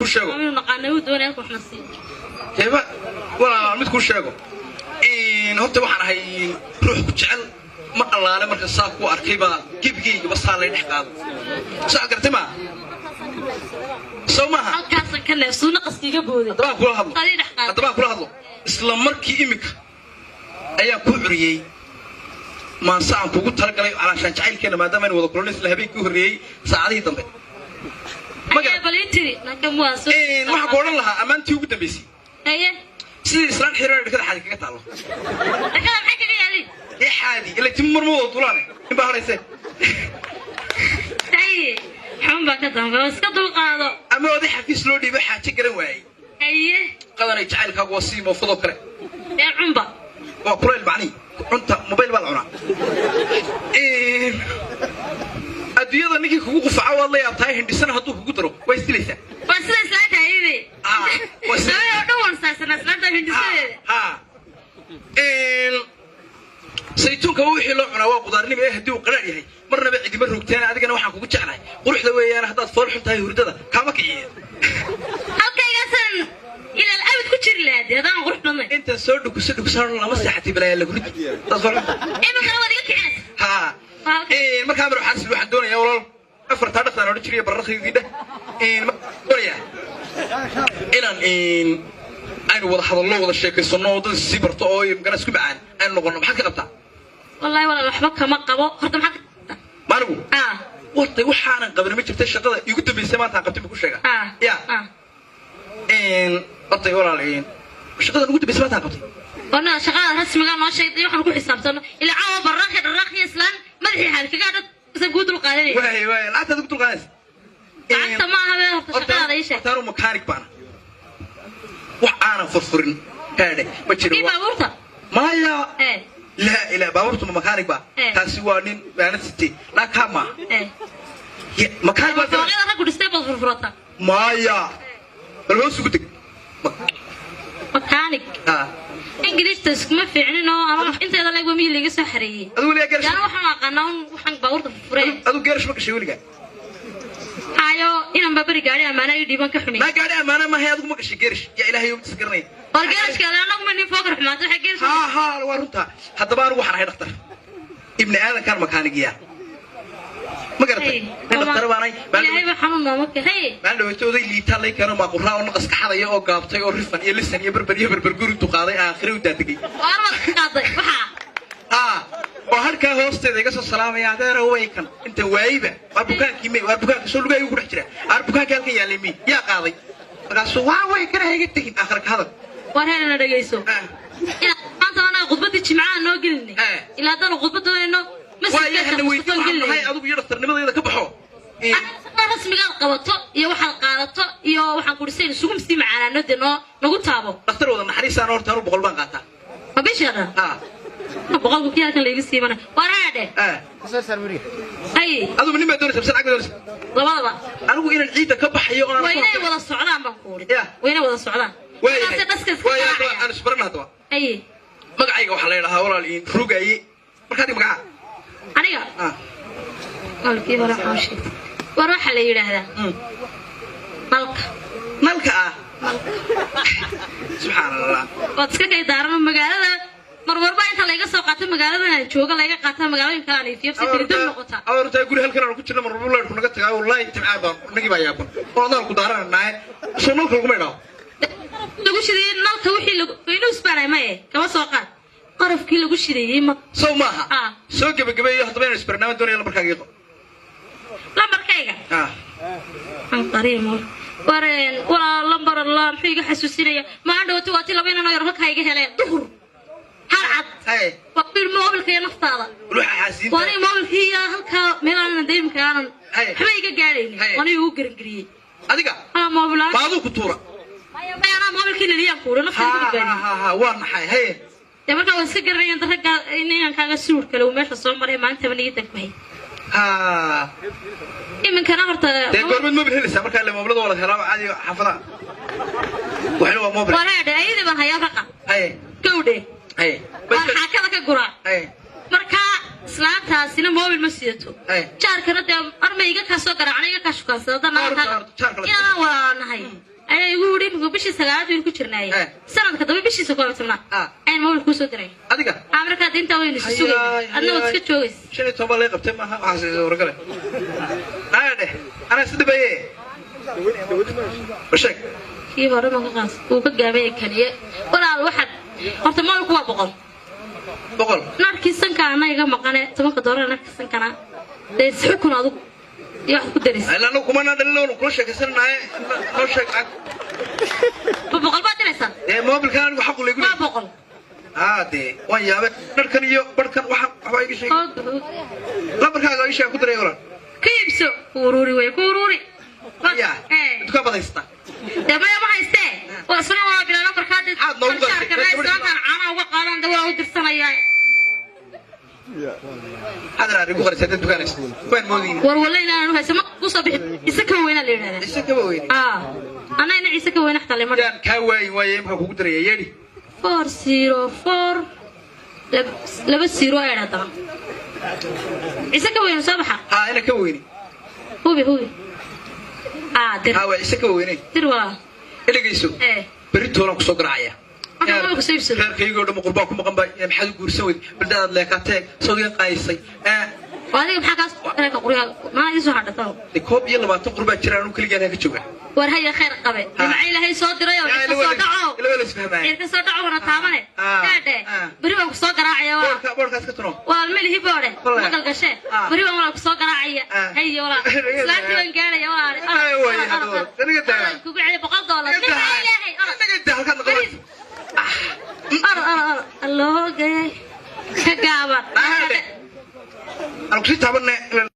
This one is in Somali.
شيء أنا نقانة ودون أكو حنصير كيف ولا مد كل شيء إن هو توحنا هاي روح كجعل ما الله أنا مركز ساق وأركيبه كيف بس على الحقاب سأقرت ما سومها كاسن كله سونا قصدي جبودي طبعا كل هذا طبعا كل هذا إسلام مركي إمك أيام كوريي ما صعب كوجود ترى علشان جعل كنا ما دام أنا وذا كلنا إسلام هبي كوريي ساعدي تنبه ما قال بليتري نكمل واسو ما حقولنا لها أمانتي وجود بيسي أيه سيد إسلام حرير كذا حالك كذا تعالوا أكلم حكي يعني إيه حادي اللي تمر مو طولاني إنبه رئيسه أيه حمبا كذا بس كذا القاضي أما وذي حفيز لودي بحاجة كده واي أيه قدر يجعل كواسيم وفضل كره يا حمبا وكل المعني أنت موبايل بالعنا إيه أدية نيجي كوقف عوض لي أبتاعي هندي سنة هتوه قدره ويستليسه بس لا تعيدي بس لا يدور ساسنا سلام هندي saytuun ka wixii loo cunaa waa qudaarnimo ee hadii uu qaraar yahay marnaba cidima rugteen adigana waxaan kugu jeclahay quruxda weeyaan hadaad fool xun tahay hurdada kama kiciye halkaygasan ila al-abad ku jiri lahayd hadaan qurux badnay inta soo dhukuso lama saxati balaa la gurid dad fool ima kana wadiga kicin ha markaa mar waxaan sidoo waxaan doonayaa walaal afarta dhaqan oo jiriya barraqiidida doonaya inaan aynu wada hadallo wada sheekaysano dad si barto oo imkan isku bacaan aynu noqono maxaa ka qabtaa wallahi wala waxba kama qabo horta maxaa maanigu wartay waxaan qaban ma jirtay shaqada igu dambeysay maanta qabtay ku sheega ya wartay walaalayn shaqada ugu dambeysay maanta qabtay wana shaqada rasmiga ma sheegay waxaan ku xisaabtano ila caawa barraqi islaan madaxii halkaga dad isag guud dul qaadanay way laata dul qaadanay anta ma aha horta shaqada ay sheegay taanu mechanic bana وأنا فرفرن هذا ما تشيله إيه بابورته ما يا إيه لا بابورته مكانك با تاسوانين أنا ستي لا كما إيه مكانك با فوقي أنا كنت استيقظ فرفرته ما يا بلو سكتك مكانك إنجليز تسمع في عنينه أنا أنت هذا اللي قومي اللي جالس حريه أقول يا جرش أنا وحنا قناون وحنا بابورته فرفرة أقول جرش ما كشيء ولا هايو إن بابري قاري أمانة يديبان كحني ما قاري أمانة ما هي أدوك ما كشي جرش يا إلهي يوم تسكرني والجرش كذا أنا مني فوق رحمته حق جرش ها ورنتها حتى بار وحنا هاي دكتور ابن آدم كان مكانك يا ما قرأت دكتور باناي هاي بحمد مامك هاي ما عنده توذي اللي تالي كانوا ما قرأ ونقص كحدا يا أو قابطي أو رفن يلسن يبربر قرن تقاضي آخر وداتكي وأنا قاضي وحا وهالكا هوستي ديك السلام يا دار ويكن انت وايبه واربكان كيمي واربكان سو لغاي ugu dhaxjira arbukaan halka yaalimi ya qaaday markaas waa way kana hayga tagin aakhirka hadal warheena dhageyso ila maanta ana qudbadii jimcaha noo gelinay ila hadana qudbadooyno mas'uuliyadda weydiin hay adigu iyo dhaqtarnimadeeda ka baxo rasmiga qabato iyo waxa qaadato iyo waxaan ku dhisay isugu mistii macaanano dino nagu taabo dhaqtar wada naxariisaan horta anu 100 baan qaataa ma bishara بقول كذا كان ليجي سيمانة ورادة صار مريح هاي هذا من ما دوري سبسان عقد دوري لا أنا أقول إن العيد كبح يوم وين ولا السعودان بنقول وين ولا السعودان وين أنا سبرنا هذا أي مقعي وحلا لها ولا لين رجعي مركادي مقع أنا قال كيف راح أمشي وراح على هذا ملك سبحان الله وتسكت يدارنا مقالة marwarba inta laga soo qaato magaalada jooga laga qaato magaalooyin kale ay fiibsi tirida noqota awrta guri halkan aan ku jirno marwarba leeyahay naga tagaa wallahi timcaaba nagi baa yaaban oo aan ku daaranahay soo nalka ugu meedhaw lagu shiday nalka wixii lagu inuu isbaanay ma ee kama soo qaad qarafkii lagu shidayay ma soo maaha soo gabagabeeyo hadaba inuu isbarnaamij doonayo lambarkaaga lambarkayga aan qariimo wareen wala lambar Allah fiiga xasuusinaya ma andhawto waati laba inaan yar halkayga helay duhur هالعد. هاي. وقبل موبل كي نفتاضة. روح حاسين. وأنا موبل كي هالكا ميلان دايم كان. هاي. حبايك قارين. وأنا يوقر قري. أديكا. موبل. بعضو كتورة. ما أنا موبل كي اللي ينقول نفس اللي ها وارنا هاي. تبغى كمان سكر رين ترجع إني أنا كان السور كلو ماشى الصومري ما أنت بنيتك ماي. ها. إيه من كلام رت. تقول من موبل هلسة مركز اللي موبل ولا كلام عادي حفظة. وحلوة موبل. ولا ده أيه ده بنهاية فقط. هاي. كودي. هاي بس حكى لك الجرا. هاي. مركا islaantaasina moobil ma sidato jaarkana dee armayga kaa soo garaacna iga kaa shukaansadada inaan walaanahay ayaa igu yidhi imika bishii 9aad baynu ku jirnaaye sanadka dambe bishiisa 12aad ayaan moobil kuu soo diray adiga markaa intaa waynu isu sugayna adna waad iska joogays 15 lay qabtay maaha waxaas wargale naade ana sidbaye bashak kii hore ma qaas uu ka gaabay kaliye walaal waxad horta moobilku waa boqol narkii sanka anaga maqane $10 narkii sankana dees xukun adu iyo wax ku daris ilaa kuma nadalno kula sheekaysanay noo sheeg boqol baad diraysan moobilkan anigu xaq u leeyahay waa boqol de waan yaabay narkan iyo barkan waxa iga sheegay lambarkaaga ay sheeg ku diray walaal kiibso ururi way ku ururi ya duka badaysta dama ma hayste waa soo waa bilaa lambarkaad aad noogu qarxay ana uga qaadan dawaa u dirsanaya هذا رأيك غير سيد الدكان وين مودين والله أنا هسه ما قصة بيسكوا وين اللي هذا يسكوا وين أنا هنا يسكوا وين حتى لما كان كواي وين ما هو قدر يجري 404 لبس 0 أنا ترى يسكوا وين صباحا أنا كويني هو در هو يسكوا وين دروا اللي جيسو بريتو لك سوق رعية غير كيجو دم قرباكم مقنبا محل قرسوي بدأت لكاتك صديق قايسي وهذه محاكاس أنا كقرية ما يسوى حتى ترى الكوب يلا ما تقرب تشرانو كل جانها كتشوفه ورهي خير قبل معي لهي صوت ريو صدعوا لا اسمها صدعوا أنا تامنه هذا بريو صوت راعي بوركاس كترو والملي هبورة ما قال قشة بريو ولا صوت راعي هي ولا لا تبين قال يا ولا أيوة هذا أنا قلت لها كوبي على $100 أنا قلت لها كذا الله جاي كجابر أنا كنت تعبان